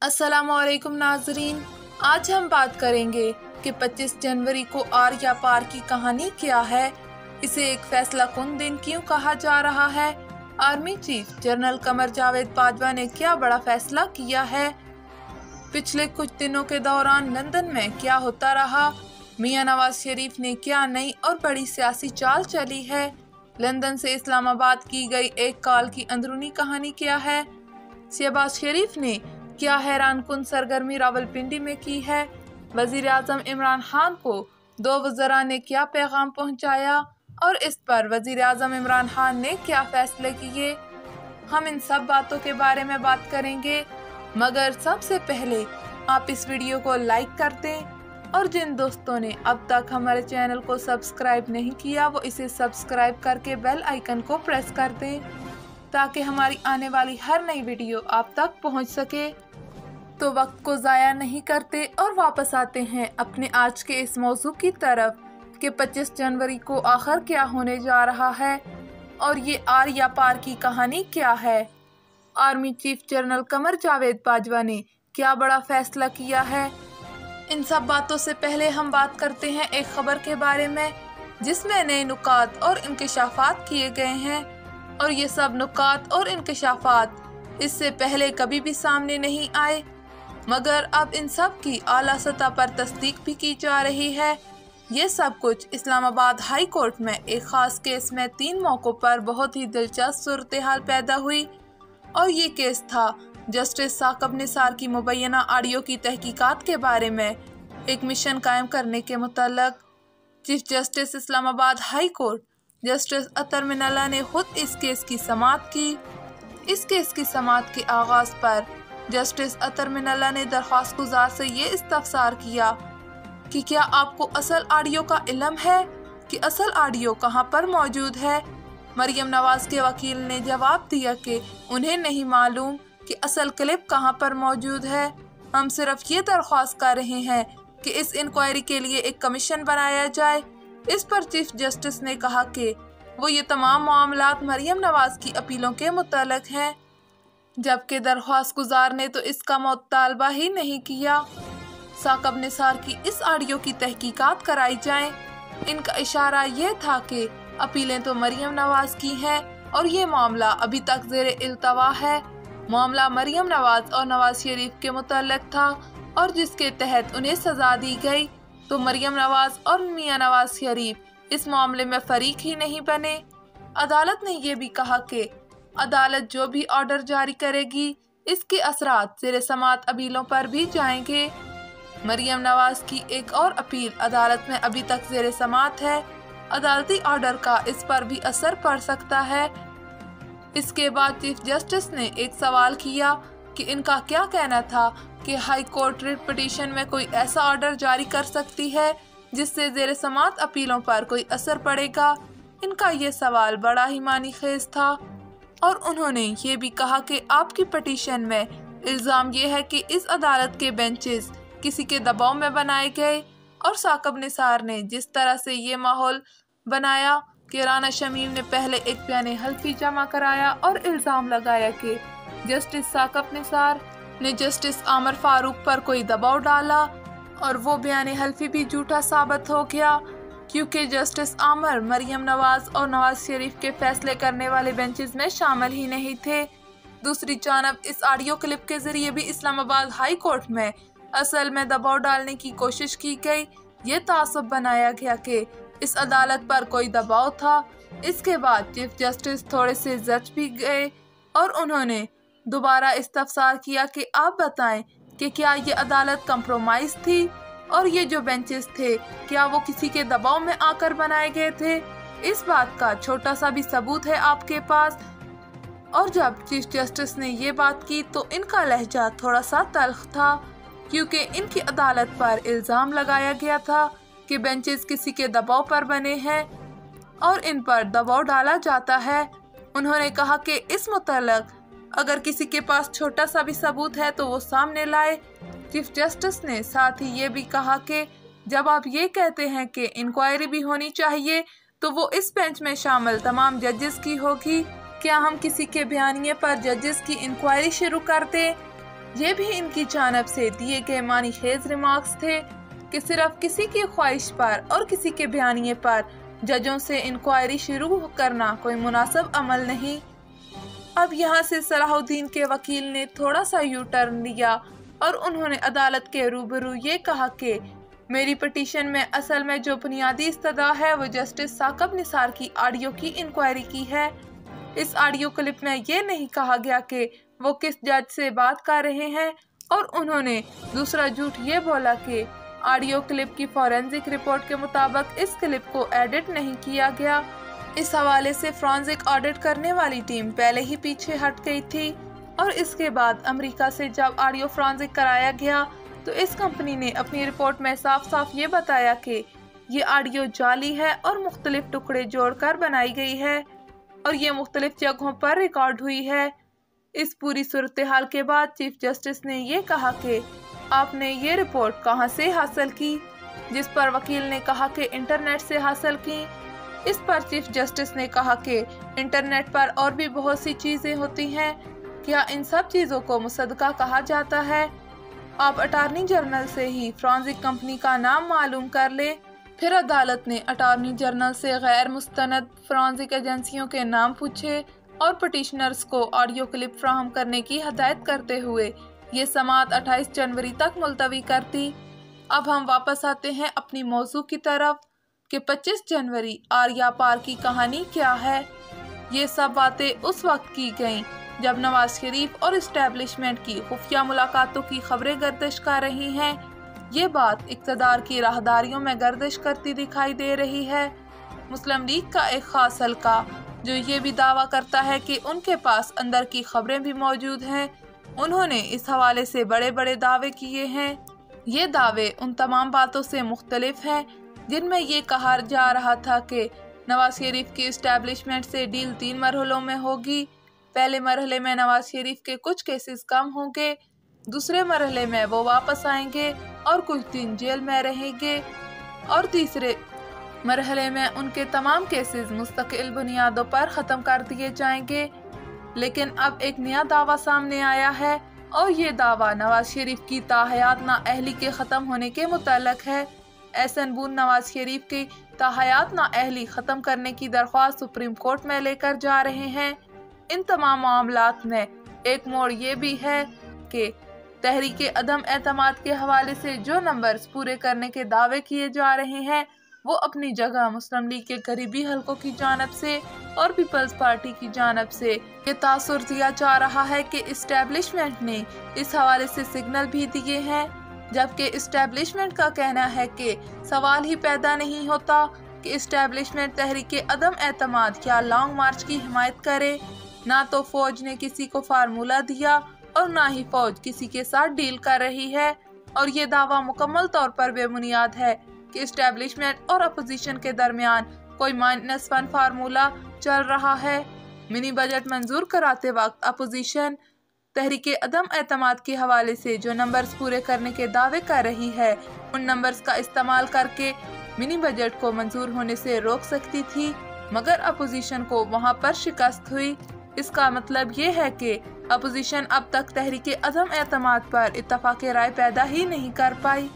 अस्सलामुअलैकुम नाजरीन, आज हम बात करेंगे कि 25 जनवरी को आर या पार की कहानी क्या है, इसे एक फैसला कुन दिन क्यों कहा जा रहा है, army chief general Qamar Javed Bajwa ने क्या बड़ा फैसला किया है, पिछले कुछ दिनों के दौरान लंदन में क्या होता रहा, मियां नवाज शरीफ ने क्या नई और बड़ी सियासी चाल चली है, लंदन से इस्लामाबाद की गई एक कॉल की अंदरूनी कहानी क्या है, शहबाज शरीफ ने क्या हैरान कुन सरगर्मी रावलपिंडी में की है, वजीर आजम इमरान खान को 2 वज़रा ने क्या पैगाम पहुंचाया और इस पर वजीर आजम इमरान खान ने क्या फैसले किए। हम इन सब बातों के बारे में बात करेंगे, मगर सबसे पहले आप इस वीडियो को लाइक कर दें और जिन दोस्तों ने अब तक हमारे चैनल को सब्सक्राइब नहीं किया वो इसे सब्सक्राइब करके बेल आइकन को प्रेस कर दें ताकि हमारी आने वाली हर नई वीडियो आप तक पहुंच सके। तो वक्त को ज़ाया नहीं करते और वापस आते हैं अपने आज के इस मौजू की तरफ कि 25 जनवरी को आखिर क्या होने जा रहा है और ये आर या पार की कहानी क्या है। Army chief general Qamar Javed Bajwa ने क्या बड़ा फैसला किया है। इन सब बातों से पहले हम बात करते हैं एक खबर के बारे में जिसमें नए नुकात और इंकशाफात किए गए हैं और ये सब नुकात और इंकशाफात इससे पहले कभी भी सामने नहीं आए, मगर अब इन सब की आला सतह पर तस्दीक भी की जा रही है। ये सब कुछ इस्लामाबाद हाई कोर्ट में एक खास केस में 3 मौक़ों पर बहुत ही दिलचस्प सूरत हाल पैदा हुई और ये केस था जस्टिस साकब निसार की मुबैना ऑडियो की तहकीकात के बारे में एक मिशन कायम करने के मुतल्लक। Chief justice Islamabad high court justice Athar Minallah ने खुद इस केस की समाअत की। इस केस की समाअत के आगाज़ पर जस्टिस अतर मिनल्ला ने दरख्वास्त गुजार से ये इस्तफसार किया कि क्या आपको असल ऑडियो का इल्म है कि असल ऑडियो कहाँ पर मौजूद है। मरियम नवाज के वकील ने जवाब दिया कि उन्हें नहीं मालूम कि असल क्लिप कहाँ पर मौजूद है, हम सिर्फ ये दरख्वास्त कर रहे हैं कि इस इंक्वायरी के लिए एक कमीशन बनाया जाए। इस पर चीफ जस्टिस ने कहा कि वो ये तमाम मामलात मरियम नवाज की अपीलों के मुताल्लिक हैं, जबकि दरख्वास्त गुजार ने तो इसका मुतालबा ही नहीं किया। साकब निसार की इस ऑडियो की तहकीकात कराई जाए। इनका इशारा यह था कि अपीलें तो मरियम नवाज की हैं और ये मामला अभी तक ज़ेरे इल्तवा है। मामला मरियम नवाज और नवाज शरीफ के मुताल्लिक था और जिसके तहत उन्हें सज़ा दी गई, तो मरियम नवाज और मियां नवाज शरीफ इस मामले में फरीक ही नहीं बने। अदालत ने यह भी कहा कि अदालत जो भी ऑर्डर जारी करेगी इसके असरात ज़ेरे समाअत अपीलों पर भी जाएंगे। मरियम नवाज की एक और अपील अदालत में अभी तक ज़ेरे समाअत है, अदालती ऑर्डर का इस पर भी असर पड़ सकता है। इसके बाद चीफ जस्टिस ने एक सवाल किया कि इनका क्या कहना था कि हाई कोर्ट रिट पिटीशन में कोई ऐसा ऑर्डर जारी कर सकती है जिससे ज़ेरे समाअत अपीलों पर कोई असर पड़ेगा। इनका ये सवाल बड़ा ही मानी खेज था और उन्होंने ये भी कहा कि आपकी पिटीशन में इल्ज़ाम ये है कि इस अदालत के बेंचेस किसी के दबाव में बनाए गए और साकब निसार ने जिस तरह से ये माहौल बनाया कि राना शमीम ने पहले एक बयान हल्फी जमा कराया और इल्ज़ाम लगाया कि जस्टिस साकब निसार ने जस्टिस आमर फारूक पर कोई दबाव डाला और वो बयान हल्फी भी झूठा साबित हो गया क्योंकि जस्टिस आमर मरियम नवाज और नवाज शरीफ के फैसले करने वाले बेंचेस में शामिल ही नहीं थे। दूसरी जानब इस ऑडियो क्लिप के जरिए भी इस्लामाबाद हाई कोर्ट में असल में दबाव डालने की कोशिश की गई। ये तासुब बनाया गया कि इस अदालत पर कोई दबाव था। इसके बाद चीफ जस्टिस थोड़े से जज भी गए और उन्होंने दोबारा इस्तफसार किया कि आप बताएं कि क्या ये अदालत कंप्रोमाइज थी और ये जो बेंचेस थे क्या वो किसी के दबाव में आकर बनाए गए थे। इस बात का छोटा सा भी सबूत है आपके पास। और जब चीफ जस्टिस ने ये बात की तो इनका लहजा थोड़ा सा तल्ख था क्योंकि इनकी अदालत पर इल्ज़ाम लगाया गया था कि बेंचेस किसी के दबाव पर बने हैं और इन पर दबाव डाला जाता है। उन्होंने कहा कि इस मुतल्लिक अगर किसी के पास छोटा सा भी सबूत है तो वो सामने लाए। चीफ जस्टिस ने साथ ही ये भी कहा कि जब आप ये कहते हैं कि इंक्वायरी भी होनी चाहिए तो वो इस बेंच में शामिल तमाम जजेस की होगी। क्या हम किसी के बयानिए पर जजेस की इंक्वायरी शुरू कर दें? یہ بھی ان کی جانب سے دیے گئے معنی خیز ریمارکس تھے کہ صرف کسی کی خواہش پر اور کسی کے بیانیے پر ججوں سے انکوائری شروع کرنا کوئی مناسب عمل نہیں۔ اب یہاں سے صلاح الدین کے وکیل نے تھوڑا سا یو ٹرن لیا اور انہوں نے عدالت کے روبرو یہ کہا کہ میری پٹیشن میں اصل میں جو بنیادی استدعا ہے وہ جسٹس ثاقب نثار کی آڈیو کی انکوائری کی ہے۔ اس آڈیو کلپ میں یہ نہیں کہا گیا کہ وہ کس جج سے بات کر رہے ہیں، اور انہوں نے دوسرا جھوٹ یہ بولا کہ آڈیو کلپ کی فورینزک رپورٹ کے مطابق اس کلپ کو ایڈٹ نہیں کیا گیا۔ اس حوالے سے فرانزک آڈٹ کرنے والی ٹیم پہلے ہی پیچھے ہٹ گئی تھی، اور اس کے بعد امریکہ سے جب آڈیو فرانزک کرایا گیا تو اس کمپنی نے اپنی رپورٹ میں صاف صاف یہ بتایا کہ یہ آڈیو جعلی ہے اور مختلف ٹکڑے جوڑ کر بنائی گئی ہے اور یہ مختلف جگہوں پر ریکارڈ ہوئی ہے۔ اس پوری صورتحال کے بعد چیف جسٹس نے یہ کہا کہ آپ نے یہ رپورٹ کہاں سے حاصل کی، جس پر وکیل نے کہا کہ انٹرنیٹ سے حاصل کی۔ اس پر چیف جسٹس نے کہا کہ انٹرنیٹ پر اور بھی بہت سی چیزیں ہوتی ہیں، کیا ان سب چیزوں کو مصدقہ کہا جاتا ہے؟ آپ اٹارنی جنرل سے ہی فرانزک کمپنی کا نام معلوم کر لیں۔ پھر عدالت نے اٹارنی جنرل سے غیر مستند فرانزک ایجنسیوں کے نام پوچھے اور پٹیشنرز کو آڈیو کلپ فراہم کرنے کی ہدایت کرتے ہوئے یہ سماعت 28 جنوری تک ملتوی کر دی۔ اب ہم واپس آتے ہیں اپنی موضوع کی طرف کہ 25 جنوری آریہ پار کی کہانی کیا ہے۔ یہ سب باتیں اس وقت کی گئیں جب نواز شریف اور اسٹیبلشمنٹ کی خفیہ ملاقاتوں کی خبریں گردش کر رہی ہیں۔ یہ بات اقتدار کی راہداریوں میں گردش کرتی دکھائی دے رہی ہے۔ مسلم لیگ کا ایک خاص حلقہ جو یہ بھی دعویٰ کرتا ہے کہ ان کے پاس اندر کی خبریں بھی موجود ہیں، انہوں نے اس حوالے سے بڑے بڑے دعوے کیے ہیں۔ یہ دعوے ان تمام باتوں سے مختلف ہیں جن میں یہ کہا جا رہا تھا کہ نواز شریف کی اسٹیبلشمنٹ سے ڈیل 3 مرحلوں میں ہوگی۔ پہلے مرحلے میں نواز شریف کے کچھ کیسز کم ہوں گے، دوسرے مرحلے میں وہ واپس آئیں گے اور کچھ دن جیل میں رہیں گے، اور تیسرے مرحلے میں ان کے تمام کیسز مستقل بنیادوں پر ختم کر دیے جائیں گے۔ لیکن اب ایک نیا دعویٰ سامنے آیا ہے، اور یہ دعویٰ نواز شریف کی تاحیات نااہلی کے ختم ہونے کے متعلق ہے۔ احسن بون نواز شریف کی تاحیات نااہلی ختم کرنے کی درخواست سپریم کورٹ میں لے کر جا رہے ہیں۔ ان تمام معاملات میں ایک موڑ یہ بھی ہے کہ تحریک عدم اعتماد کے حوالے سے جو نمبرز پورے کرنے کے دعوے کیے جا رہے ہیں وہ اپنی جگہ مسلم لیگ کے قریبی حلقوں کی جانب سے اور پیپلز پارٹی کی جانب سے یہ تاثر دیا جا رہا ہے کہ اسٹیبلشمنٹ نے اس حوالے سے سگنل بھی دیے ہیں، جبکہ اسٹیبلشمنٹ کا کہنا ہے کہ سوال ہی پیدا نہیں ہوتا کہ اسٹیبلشمنٹ تحریک عدم اعتماد یا لانگ مارچ کی حمایت کرے۔ نہ تو فوج نے کسی کو فارمولہ دیا اور نہ ہی فوج کسی کے ساتھ ڈیل کر رہی ہے، اور یہ دعویٰ مکمل طور پر بے بنیاد ہے کہ اسٹیبلشمنٹ اور اپوزیشن کے درمیان کوئی -1 فارمولہ چل رہا ہے۔ منی بجٹ منظور کراتے وقت اپوزیشن تحریک عدم اعتماد کے حوالے سے جو نمبرز پورے کرنے کے دعوے کر رہی ہے ان نمبرز کا استعمال کر کے منی بجٹ کو منظور ہونے سے روک سکتی تھی، مگر اپوزیشن کو وہاں پر شکست ہوئی۔ اس کا مطلب یہ ہے کہ اپوزیشن اب تک تحریک عدم اعتماد پر اتفاق رائے پیدا ہی نہیں کر پائی۔